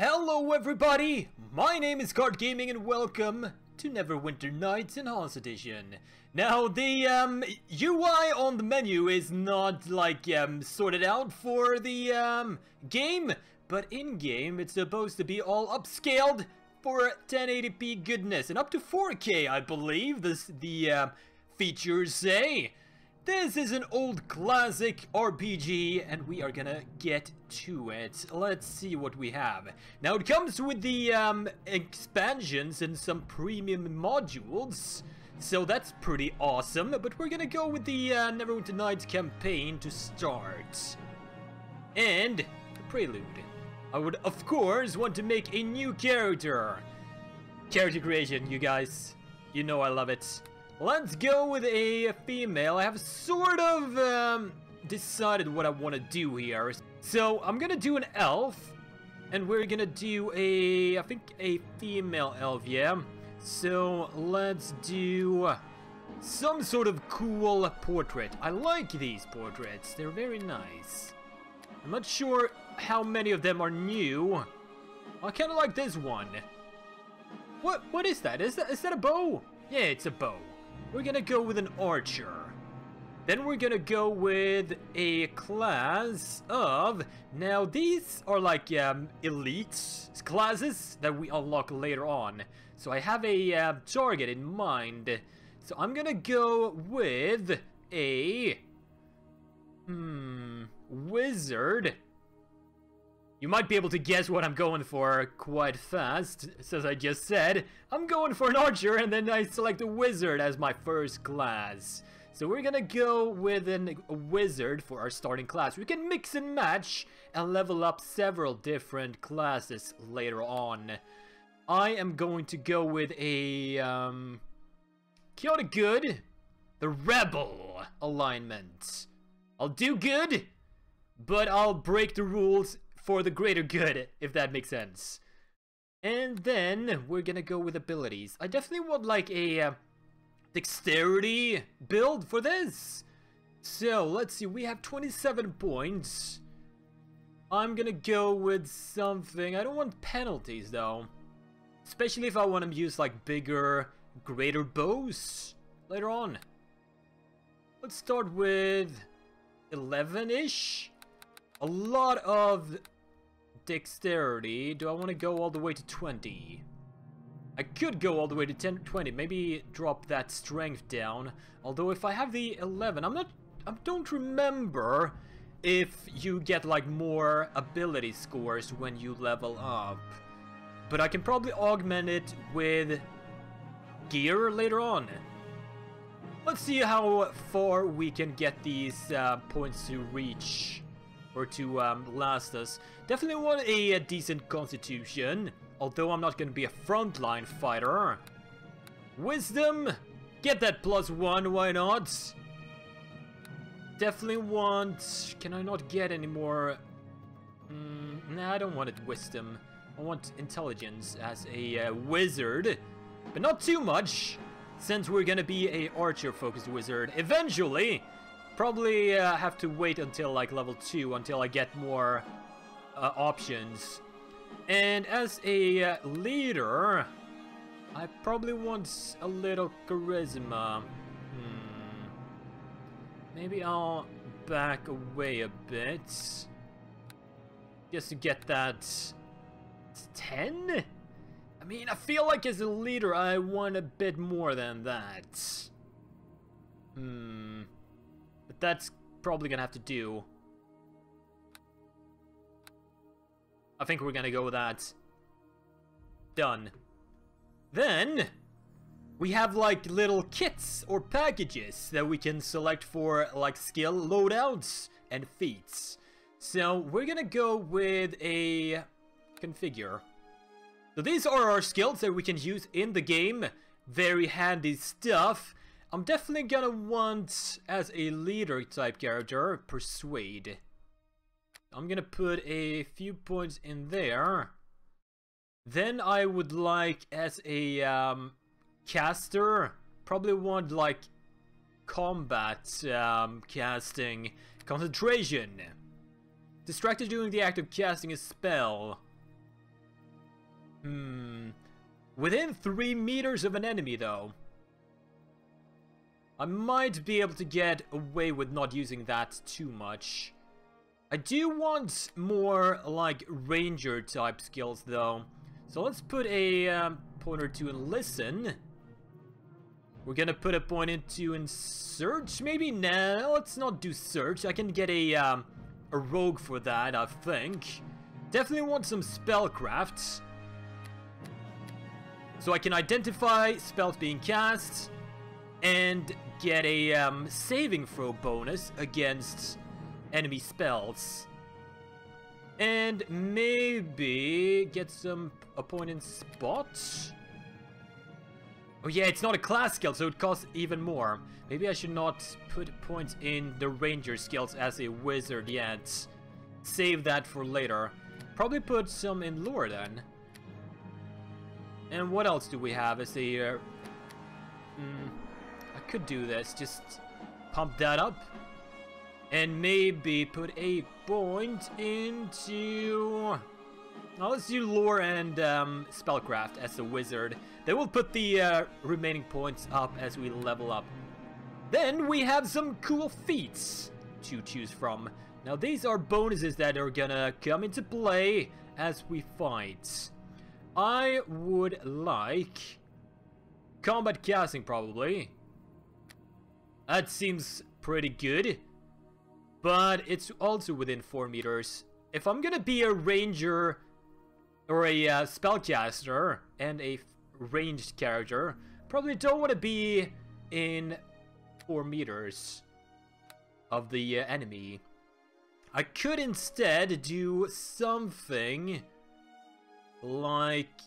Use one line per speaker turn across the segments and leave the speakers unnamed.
Hello everybody, my name is KartGaming and welcome to Neverwinter Nights Enhanced Edition. Now the UI on the menu is not like sorted out for the game, but in-game it's supposed to be all upscaled for 1080p goodness and up to 4K I believe the features say. This is an old classic RPG and we are gonna get to it. Let's see what we have. Now it comes with the expansions and some premium modules, so that's pretty awesome. But we're gonna go with the Neverwinter Nights campaign to start. And the prelude. I would of course want to make a new character. Character creation, you guys. You know I love it. Let's go with a female. I have sort of decided what I want to do here. So I'm gonna do an elf, and we're gonna do I think a female elf, yeah. So let's do some sort of cool portrait. I like these portraits, they're very nice. I'm not sure how many of them are new. I kind of like this one. What is that? Is that a bow? Yeah, it's a bow. We're gonna go with an archer. Then we're gonna go with a class of... Now these are like elite classes that we unlock later on. So I have a target in mind. So I'm gonna go with a... wizard. You might be able to guess what I'm going for quite fast, as I just said. I'm going for an archer and then I select a wizard as my first class. So we're gonna go with a wizard for our starting class. We can mix and match and level up several different classes later on. I am going to go with a chaotic good, the rebel alignment. I'll do good, but I'll break the rules for the greater good, if that makes sense. And then we're gonna go with abilities. I definitely want like a dexterity build for this. So let's see, we have 27 points. I'm gonna go with something. I don't want penalties though, especially if I want to use like bigger, greater bows later on. Let's start with 11-ish. A lot of dexterity. Do I want to go all the way to 20? I could go all the way to 20. Maybe drop that strength down. Although if I have the 11, I don't remember if you get like more ability scores when you level up. But I can probably augment it with gear later on. Let's see how far we can get these points to reach. Or to last us. Definitely want a decent constitution, although I'm not going to be a frontline fighter. Wisdom, get that +1, why not? Definitely want... Can I not get any more? Nah, I don't want it wisdom. I want intelligence as a wizard, but not too much, since we're going to be a archer-focused wizard eventually. Probably have to wait until like level 2 until I get more options. And as a leader, I probably want a little charisma. Maybe I'll back away a bit just to get that 10? I mean, I feel like as a leader I want a bit more than that. But that's probably gonna have to do. I think we're gonna go with that. Done. Then we have like little kits or packages that we can select for like skill loadouts and feats. So we're gonna go with a configure. So these are our skills that we can use in the game. Very handy stuff. I'm definitely gonna want, as a leader type character, persuade. I'm gonna put a few points in there. Then I would like, as a caster, probably want like combat casting, concentration. Distracted during the act of casting a spell. Within 3 meters of an enemy, though. I might be able to get away with not using that too much. I do want more, like, ranger type skills, though. So let's put a point or two in listen. We're gonna put a point into in search, maybe? Nah, let's not do search. I can get a rogue for that, I think. Definitely want some spellcrafts. So I can identify spells being cast and get a saving throw bonus against enemy spells. And maybe get a point in spot. Oh yeah, it's not a class skill, so it costs even more. Maybe I should not put points in the ranger skills as a wizard yet. Save that for later. Probably put some in lore then. And what else do we have as a... I could do this, just pump that up. And maybe put a point into... Now let's do lore and spellcraft as a wizard. Then we'll put the remaining points up as we level up. Then we have some cool feats to choose from. Now these are bonuses that are gonna come into play as we fight. I would like combat casting, probably. That seems pretty good. But it's also within 4 meters. If I'm gonna be a ranger or a spellcaster and a ranged character, probably don't want to be in 4 meters of the enemy. I could instead do something like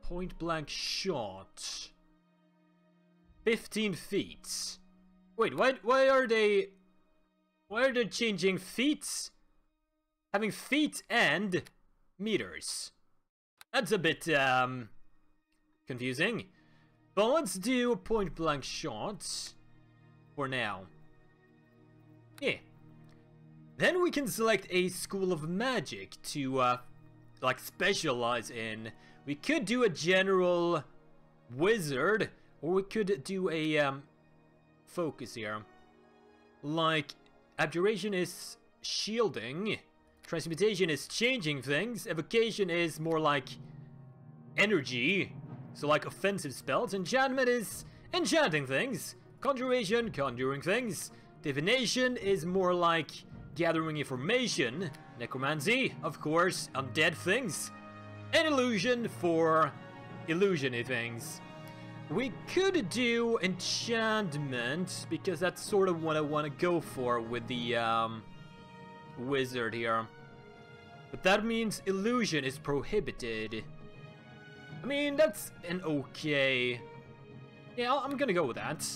point blank shot. 15 feet. Wait, why are they changing feet? Having feet and meters. That's a bit confusing. But let's do point blank shots for now. Yeah. Then we can select a school of magic to like specialize in. We could do a general wizard, or we could do a focus here. Like abjuration is shielding, transmutation is changing things, evocation is more like energy, so like offensive spells, enchantment is enchanting things, conjuration, conjuring things, divination is more like gathering information, necromancy, of course, undead things, and illusion for illusion-y things. We could do enchantment, because that's sort of what I want to go for with the wizard here. But that means illusion is prohibited. I mean, that's an okay... Yeah, I'm gonna go with that.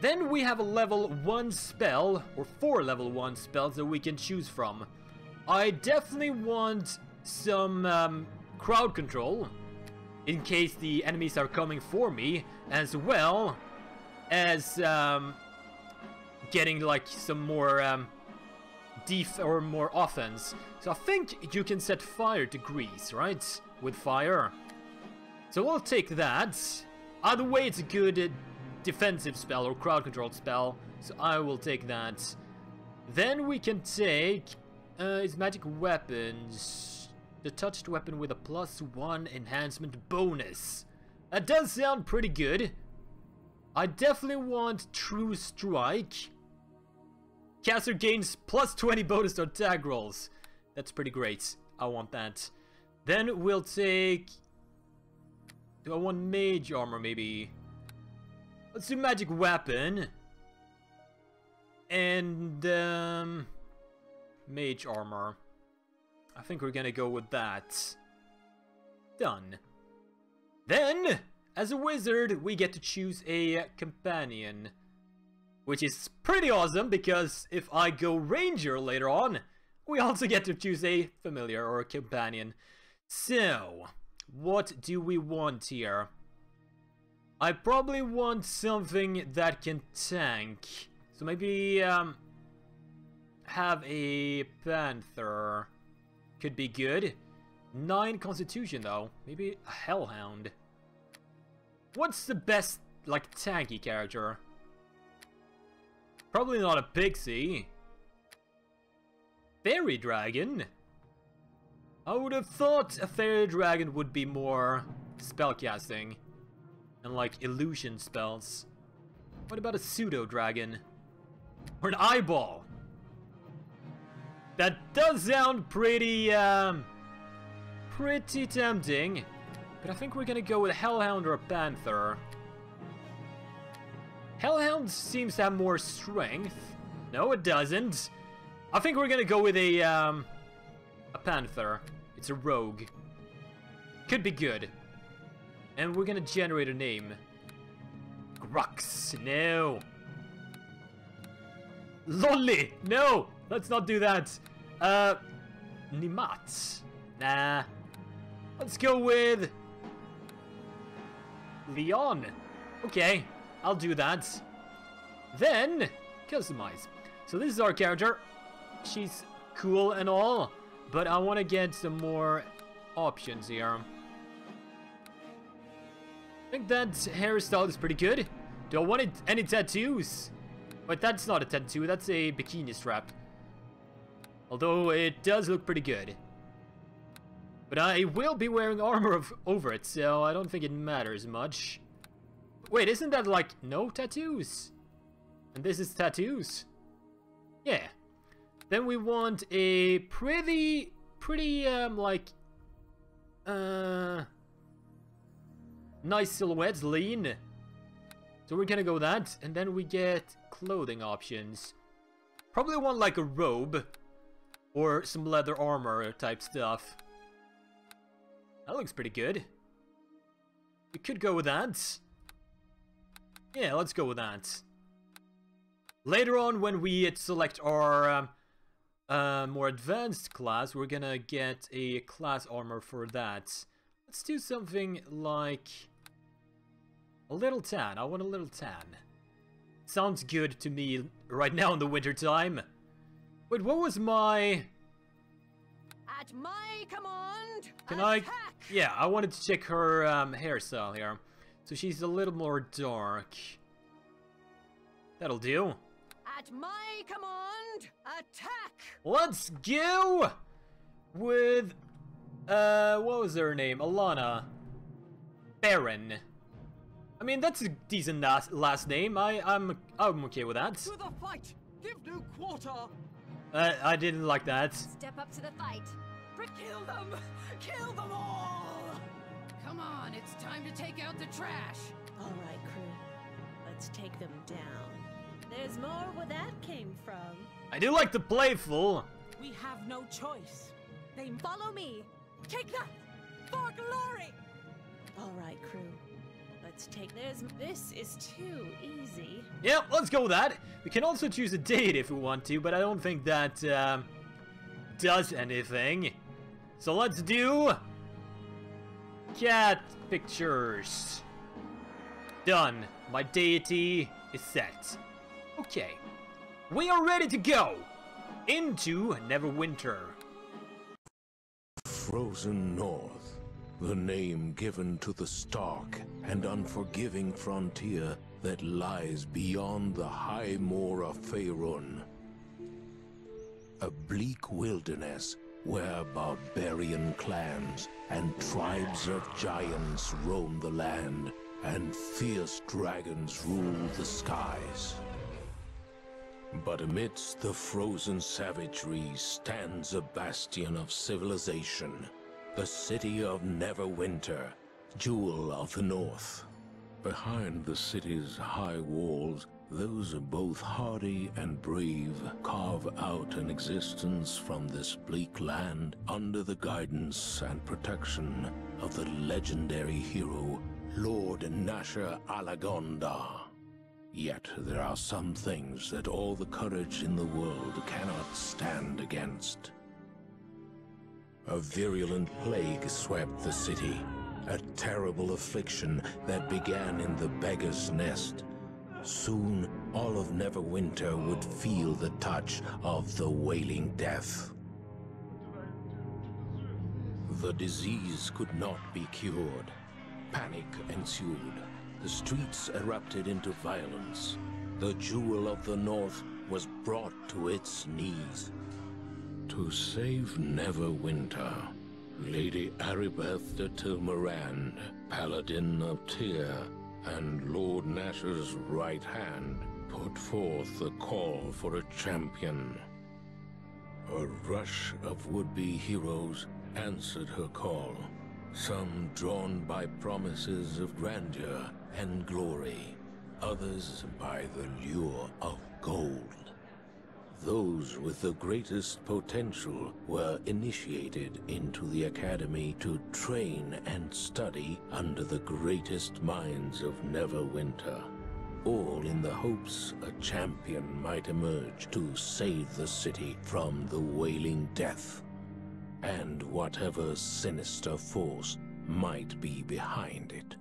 Then we have a level 1 spell, or 4 level 1 spells that we can choose from. I definitely want some crowd control, in case the enemies are coming for me, as well as getting like some more more offense. So I think you can set fire to grease, right? With fire. So we'll take that. Either way, it's a good defensive spell or crowd control spell, so I will take that. Then we can take his magic weapons. The touched weapon with a +1 enhancement bonus. That does sound pretty good. I definitely want True Strike. Caster gains +20 bonus to attack rolls. That's pretty great. I want that. Then we'll take... Do I want mage armor, maybe? Let's do magic weapon. And, mage armor. I think we're gonna go with that. Done. Then, as a wizard, we get to choose a companion. Which is pretty awesome, because if I go ranger later on, we also get to choose a familiar or a companion. So, what do we want here? I probably want something that can tank. So maybe have a panther. Could be good. 9 constitution though. Maybe a hellhound. What's the best, like, tanky character? Probably not a pixie. Fairy dragon? I would have thought a fairy dragon would be more spellcasting and like illusion spells. What about a pseudo dragon? Or an eyeball? That does sound pretty pretty tempting. But I think we're gonna go with a hellhound or a panther. Hellhound seems to have more strength. No, it doesn't. I think we're gonna go with a panther. It's a rogue. Could be good. And we're gonna generate a name. Grux. No. Lolly. No. Let's not do that. Nimat. Nah. Let's go with Leon. Okay. I'll do that. Then, customize. So this is our character. She's cool and all, but I want to get some more options here. I think that hairstyle is pretty good. Do I want any tattoos? But that's not a tattoo, that's a bikini strap. Although it does look pretty good. But I will be wearing armor over it, so I don't think it matters much. Wait, isn't that like no tattoos? And this is tattoos? Yeah. Then we want a pretty like nice silhouette, lean. So we're gonna go with that, and then we get clothing options. Probably want like a robe or some leather armor type stuff. That looks pretty good. We could go with that. Yeah, let's go with that. Later on, when we select our more advanced class, we're gonna get a class armor for that. Let's do something like a little tan. I want a little tan. Sounds good to me right now in the winter time. Wait, what was my...
At my command,
Can
attack!
Yeah, I wanted to check her hairstyle here. So she's a little more dark. That'll do.
At my command, attack!
Let's go with what was her name? Alana Baron. I mean, that's a decent last name. I'm okay with that.
To the fight! Give no quarter!
I didn't like that.
Step up to the fight.
Kill them! Kill them all!
Come on, it's time to take out the trash.
All right, crew. Let's take them down. There's more where that came from.
I do like the playful.
We have no choice.
They follow me.
Take that! For glory!
All right, crew. Let's take... This is too easy.
Yeah, let's go with that. We can also choose a date if we want to, but I don't think that does anything. So let's do cat pictures. Done. My deity is set. Okay. We are ready to go into Neverwinter.
Frozen North, the name given to the stark and unforgiving frontier that lies beyond the high moor of Faerun. A bleak wilderness where barbarian clans and tribes of giants roam the land and fierce dragons rule the skies. But amidst the frozen savagery stands a bastion of civilization, the city of Neverwinter, Jewel of the North. Behind the city's high walls, those both hardy and brave carve out an existence from this bleak land under the guidance and protection of the legendary hero, Lord Nasher Alagonda. Yet there are some things that all the courage in the world cannot stand against. A virulent plague swept the city, a terrible affliction that began in the beggar's nest. Soon, all of Neverwinter would feel the touch of the Wailing Death. The disease could not be cured. Panic ensued. The streets erupted into violence. The jewel of the North was brought to its knees. To save Neverwinter, Lady Aribeth de Tilmarand, Paladin of Tyr, and Lord Nash's right hand, put forth the call for a champion. A rush of would-be heroes answered her call, some drawn by promises of grandeur and glory, others by the lure of gold. Those with the greatest potential were initiated into the academy to train and study under the greatest minds of Neverwinter, all in the hopes a champion might emerge to save the city from the wailing death, and whatever sinister force might be behind it.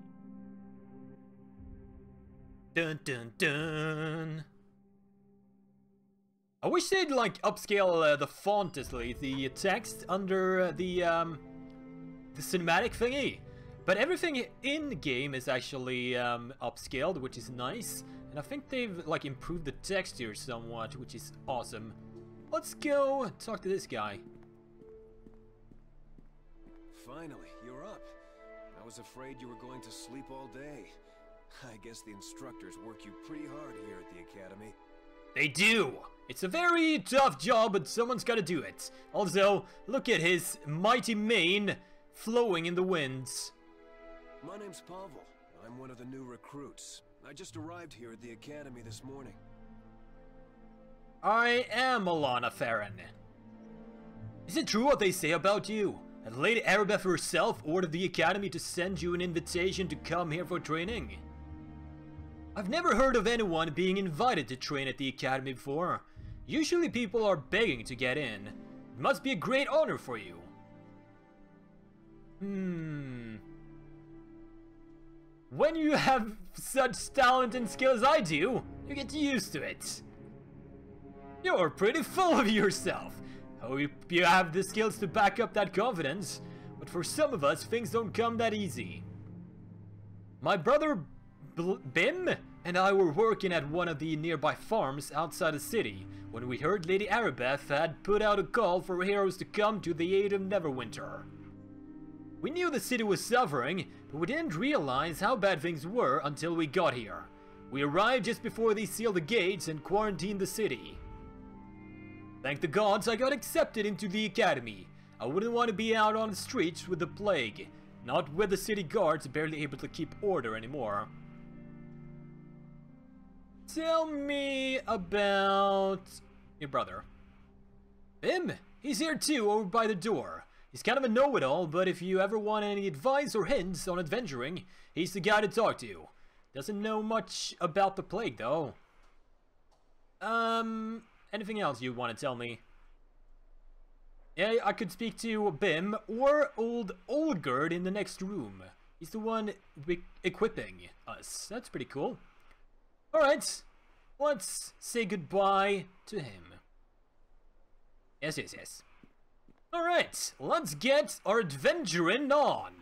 Dun dun dun. I wish they'd like upscale the font at least, the text under the cinematic thingy. But everything in game is actually upscaled, which is nice. And I think they've like improved the texture somewhat, which is awesome. Let's go talk to this guy.
Finally, you're up. I was afraid you were going to sleep all day. I guess the instructors work you pretty hard here at the academy.
They do! It's a very tough job, but someone's gotta do it. Also, look at his mighty mane flowing in the winds.
My name's Pavel. I'm one of the new recruits. I just arrived here at the academy this morning.
I am Alana Farron. Is it true what they say about you? That Lady Aribeth herself ordered the academy to send you an invitation to come here for training? I've never heard of anyone being invited to train at the academy before. Usually people are begging to get in. It must be a great honor for you. When you have such talent and skill as I do, you get used to it. You're pretty full of yourself. Hope you have the skills to back up that confidence, but for some of us, things don't come that easy. My brother Bim and I were working at one of the nearby farms outside the city when we heard Lady Aribeth had put out a call for heroes to come to the aid of Neverwinter. We knew the city was suffering, but we didn't realize how bad things were until we got here. We arrived just before they sealed the gates and quarantined the city. Thank the gods I got accepted into the academy. I wouldn't want to be out on the streets with the plague, not with the city guards barely able to keep order anymore. Tell me about your brother. Bim, he's here too, over by the door. He's kind of a know-it-all, but if you ever want any advice or hints on adventuring, he's the guy to talk to. Doesn't know much about the plague, though. Anything else you want to tell me? Yeah, I could speak to Bim or old Olgerd in the next room. He's the one equipping us. That's pretty cool. Alright, let's say goodbye to him. Yes. Alright, let's get our adventuring on.